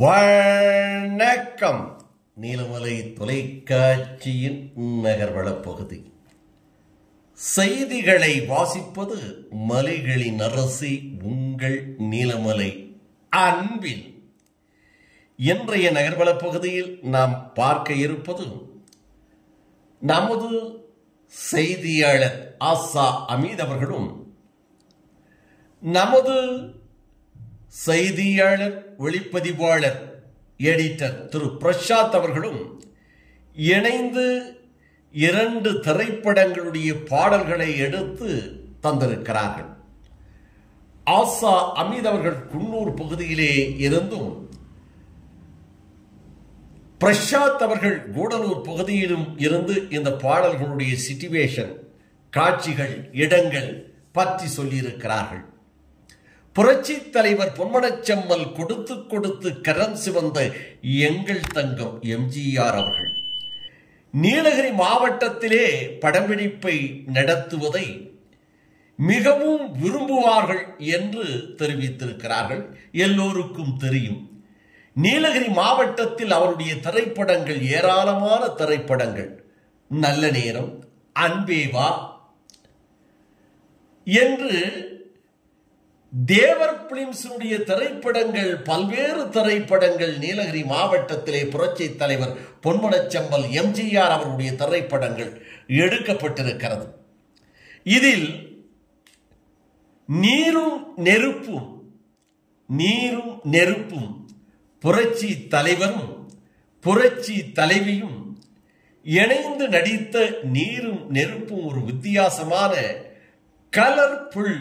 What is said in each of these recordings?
வணக்கம். நீலமலை தொலைக்காட்சியின் நகர்வள பகுதி. செய்திகளை வாசிப்பது மலைகளின் அரசி உங்கள் நீலமலை அன்பில். இன்றைய நகர்வள பகுதியில் நாம் பார்க்க இருப்பது நமது செய்தியாளர் ஆசா அமீத் அவர்களும் நமது செய்தியாளர் ஒளிப்பதிவாளர் எடிட்டர் திரு பிரசாத் அவர்களும் இணைந்து 2 திரைப்படங்களுடைய பாடல்களை எடுத்து தந்திருக்கிறார்கள். ஆசா அமீத் அவர்கள் குன்னூர் பகுதியிலே இருந்தும் பிரசாத் அவர்கள் கூடலூர் பகுதியிலும் இருந்து இந்த பாடல்களுடைய சிச்சுவேஷன், காட்சிகள், இடங்கள் பற்றி சொல்லியிருக்கிறார்கள். புரட்சி தலைவர் பொன்மனச்செம்மல் கொடுத்து கொடுத்து கரம் சிவந்த எங்கள் தங்கம் எம்ஜிஆர் அவர்கள் நீலகிரி மாவட்டத்திலே படப்பிடிப்பை நடத்துவதை மிகவும் விரும்புவார்கள் என்று தெரிவித்திருக்கிறார்கள். எல்லோருக்கும் தெரியும், நீலகிரி மாவட்டத்தில் அவருடைய திரைப்படங்கள், ஏராளமான திரைப்படங்கள், நல்ல நேரம், அன்பேவா என்று தேவர் பிலிம்ஸுடைய திரைப்படங்கள், பல்வேறு திரைப்படங்கள் நீலகிரி மாவட்டத்திலே புரட்சி தலைவர் பொன்மனச்செம்மல் எம்ஜிஆர் அவருடைய திரைப்படங்கள் எடுக்கப்பட்டிருக்கிறது. இதில் நீரும் நெருப்பும் புரட்சி தலைவரும் புரட்சி தலைவியும் இணைந்து நடித்த நீரும் நெருப்பும் ஒரு வித்தியாசமான கலர்ஃபுல்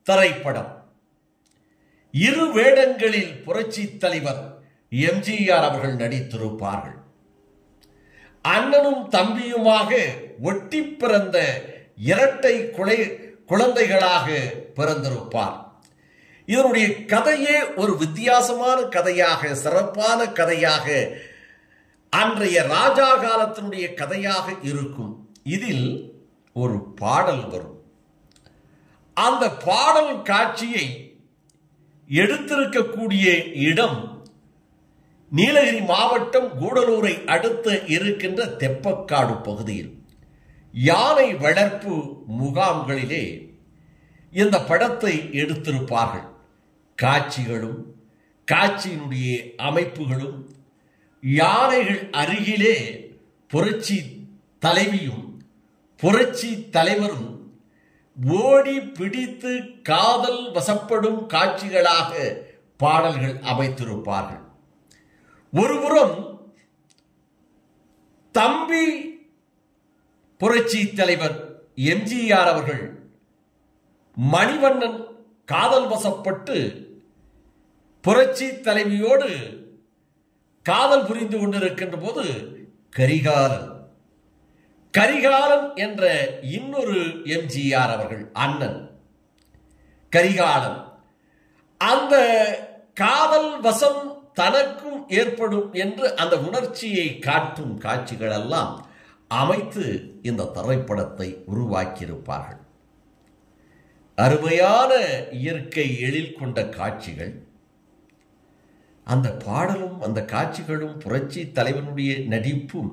திரைப்படம். 2 வேடங்களில் புரட்சி தலைவர் எம்ஜிஆர் அவர்கள் நடித்திருப்பார்கள். அண்ணனும் தம்பியுமாக ஒட்டி பிறந்த இரட்டை குழந்தைகளாக பிறந்திருப்பார். இதனுடைய கதையே ஒரு வித்தியாசமான கதையாக, சிறப்பான கதையாக, அன்றைய ராஜா காலத்தினுடைய கதையாக இருக்கும். இதில் ஒரு பாடல் வரும். அந்த பாடல் காட்சியை எடுத்திருக்கக்கூடிய இடம் நீலகிரி மாவட்டம் கூடலூரை அடுத்து இருக்கின்ற தெப்பக்காடு பகுதியில் யானை வளர்ப்பு முகாம்களிலே இந்த படத்தை எடுத்திருப்பார்கள். காட்சிகளும் காட்சியினுடைய அமைப்புகளும், யானைகள் அருகிலே புரட்சி தலைவியும் புரட்சி தலைவரும் ஓடி பிடித்து காதல் வசப்படும் காட்சிகளாக பாடல்கள் அமைத்திருப்பார்கள். ஒருபுறம் தம்பி புரட்சி தலைவர் எம்ஜிஆர் அவர்கள் மணிவண்ணன் காதல் வசப்பட்டு புரட்சி தலைவியோடு காதல் புரிந்து கொண்டிருக்கின்ற போது கரிகாலன் என்ற இன்னொரு எம்ஜிஆர் அவர்கள் அண்ணன் கரிகாலன், அந்த காதல் வசம் தனக்கும் ஏற்படும் என்று அந்த உணர்ச்சியை காட்டும் காட்சிகள் எல்லாம் அமைத்து இந்த திரைப்படத்தை உருவாக்கியிருப்பார்கள். அருமையான இயற்கை எழில் கொண்ட காட்சிகள். அந்த பாடலும் அந்த காட்சிகளும் புரட்சி தலைவனுடைய நடிப்பும்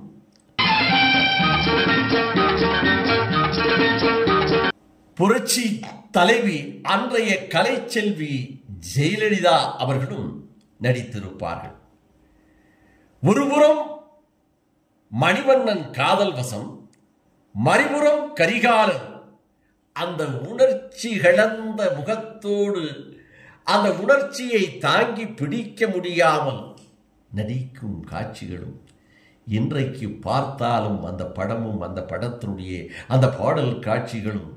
புரட்சி தலைவி அன்றைய கலைச்செல்வி ஜெயலலிதா அவர்களும் நடித்திருப்பார்கள். ஒருபுறம் மணிவண்ணன் காதல் வசம், மறுபுறம் கரிகாலன் அந்த உணர்ச்சி கலந்த முகத்தோடு அந்த உணர்ச்சியை தாங்கி பிடிக்க முடியாமல் நடிக்கும் காட்சிகளும் இன்றைக்கு பார்த்தாலும் அந்த படமும் அந்த படத்தினுடைய அந்த பாடல் காட்சிகளும்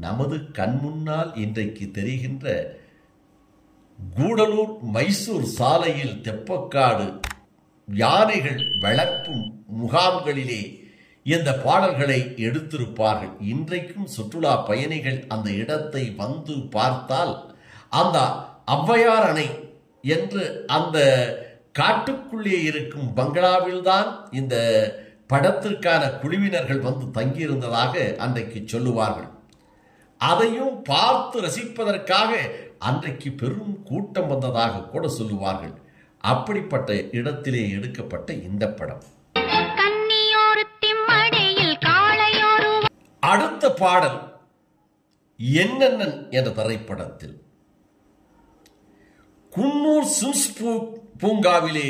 நமது கண்முன்னால் இன்றைக்கு தெரிகின்ற கூடலூர் மைசூர் சாலையில் தெப்பக்காடு யானைகள் வளர்ப்பும் முகாம்களிலே இந்த பாடல்களை எடுத்திருப்பார்கள். இன்றைக்கும் சுற்றுலா பயணிகள் அந்த இடத்தை வந்து பார்த்தால் அந்த ஔவையார் அணை என்று அந்த காட்டுக்குள்ளே இருக்கும் பங்களாவில்தான் இந்த படத்திற்கான குழுவினர்கள் வந்து தங்கியிருந்ததாக அன்றைக்கு சொல்லுவார்கள். அதையும் பார்த்து ரசிப்பதற்காக அன்றைக்கு பெரும் கூட்டம் வந்ததாக கூட சொல்லுவார்கள். அப்படிப்பட்ட இடத்திலே எடுக்கப்பட்ட இந்த படம். அடுத்த பாடல் என்னென்னன் என்ற திரைப்படத்தில் குன்னூர் சிம்ஸ் பூங்காவிலே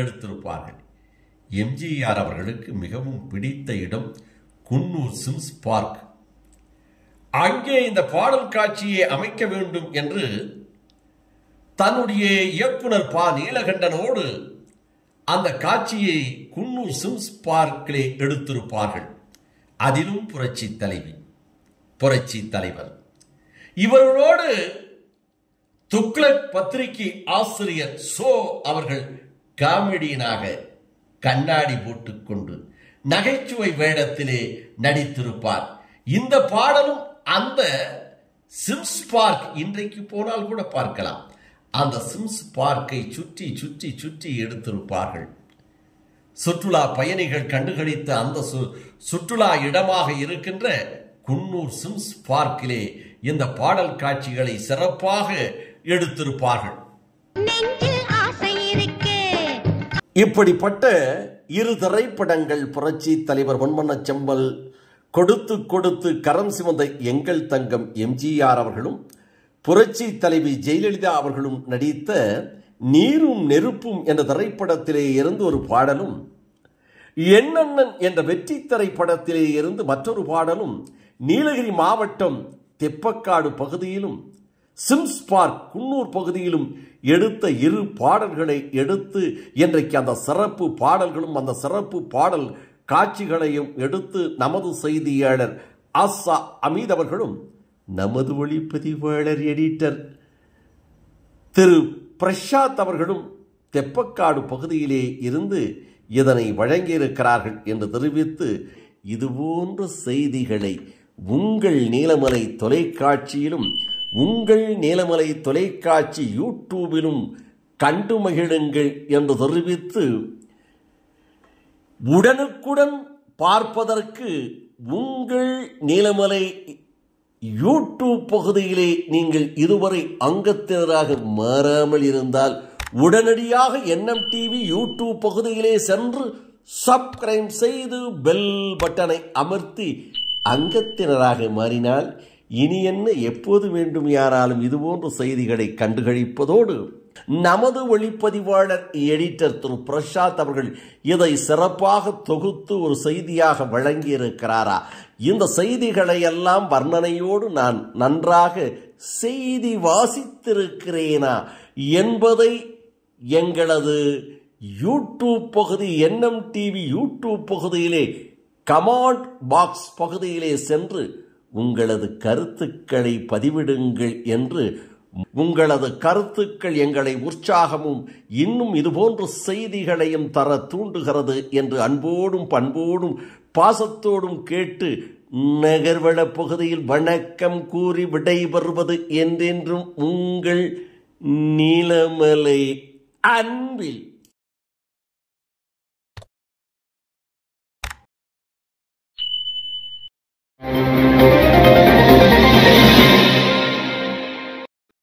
எடுத்திருப்பார்கள். எம்ஜிஆர் அவர்களுக்கு மிகவும் பிடித்த இடம் குன்னூர் சிம்ஸ் பார்க். அங்கே இந்த பாடல் காட்சியை அமைக்க வேண்டும் என்று தன்னுடைய இயக்குனர் ப. நீலகண்டனோடு அந்த காட்சியை குன்னூர் சிம்ஸ் பார்க்கிலே எடுத்திருப்பார்கள். அதிலும் புரட்சி தலைவர் இவர்களோடு துக்ளக் பத்திரிகை ஆசிரியர் சோ அவர்கள் காமெடியனாக கண்ணாடி போட்டுக்கொண்டு நகைச்சுவை வேடத்திலே நடித்திருப்பார். இந்த பாடலும் அந்த சிம்ஸ் பார்க் இன்றைக்கு போனால் கூட பார்க்கலாம். அந்த சிம்ஸ் பார்க்கை சுற்றி சுற்றி சுற்றி எடுத்திருப்பார்கள். சுற்றுலா பயணிகள் கண்டுகளித்த அந்த சுற்றுலா இடமாக இருக்கின்ற குன்னூர் சிம்ஸ் பார்க்கிலே இந்த பாடல் காட்சிகளை சிறப்பாக எடுத்திருப்பார்கள். இப்படிப்பட்ட இரு திரைப்படங்கள் புரட்சி தலைவர் பொன்மனச் செம்மல் கொடுத்து கொடுத்து கரம் சிவந்த எங்கள் தங்கம் எம்ஜிஆர் அவர்களும் புரட்சி தலைவி ஜெயலலிதா அவர்களும் நடித்த நீரும் நெருப்பும் என்ற திரைப்படத்திலே இருந்து ஒரு பாடலும், என்னென்னன் என்ற வெற்றி திரைப்படத்திலே இருந்து மற்றொரு பாடலும், நீலகிரி மாவட்டம் தெப்பக்காடு பகுதியிலும் சிம்ஸ் பார்க் குன்னூர் பகுதியிலும் எடுத்த இரு பாடல்களை எடுத்து இன்றைக்கு அந்த சிறப்பு பாடல்களும் அந்த சிறப்பு பாடல் காட்சிகளையும் எடுத்து நமது செய்தியாளர் ஆசா அமீத் அவர்களும் நமது ஒளிப்பதிவாளர் எடிட்டர் திரு பிரசாத் அவர்களும் தெப்பக்காடு பகுதியிலே இருந்து இதனை வழங்கியிருக்கிறார்கள் என்று தெரிவித்து, இதுபோன்ற செய்திகளை உங்கள் நீலமலை தொலைக்காட்சியிலும் உங்கள் நீலமலை தொலைக்காட்சி யூடியூபிலும் கண்டு மகிழுங்கள் என்று தெரிவித்து, உடனுக்குடன் பார்ப்பதற்கு உங்கள் நீலமலை யூடியூப் பகுதியிலே நீங்கள் இதுவரை அங்கத்தினராக மாறாமல் இருந்தால் உடனடியாக NMTV யூடியூப் பகுதியிலே சென்று சப்ஸ்கிரைப் செய்து பெல் பட்டனை அமர்த்தி அங்கத்தினராக மாறினால் இனி என்ன எப்போது வேண்டும் யாராலும் இதுபோன்ற செய்திகளை கண்டுகளிப்பதோடு நமது ஒளிப்பதிவாளர் எடிட்டர் திரு பிரசாத் அவர்கள் இதை சிறப்பாக தொகுத்து ஒரு செய்தியாக வழங்கியிருக்கிறாரா, இந்த செய்திகளை எல்லாம் வர்ணனையோடு நான் நன்றாக செய்தி வாசித்திருக்கிறேனா என்பதை எங்களது யூடியூப் பகுதி NMTV யூடியூப் பகுதியிலே கமெண்ட் பாக்ஸ் பகுதியிலே சென்று உங்களது கருத்துக்களை பதிவிடுங்கள் என்று, உங்களது கருத்துக்கள் எங்களை உற்சாகமும் இன்னும் இதுபோன்ற செய்திகளையும் தர தூண்டுகிறது என்று அன்போடும் பண்போடும் பாசத்தோடும் கேட்டு நகர்வள பகுதியில் வணக்கம் கூறி விடைபெறுவது என்றென்றும் உங்கள் நீலமலை அன்பில்.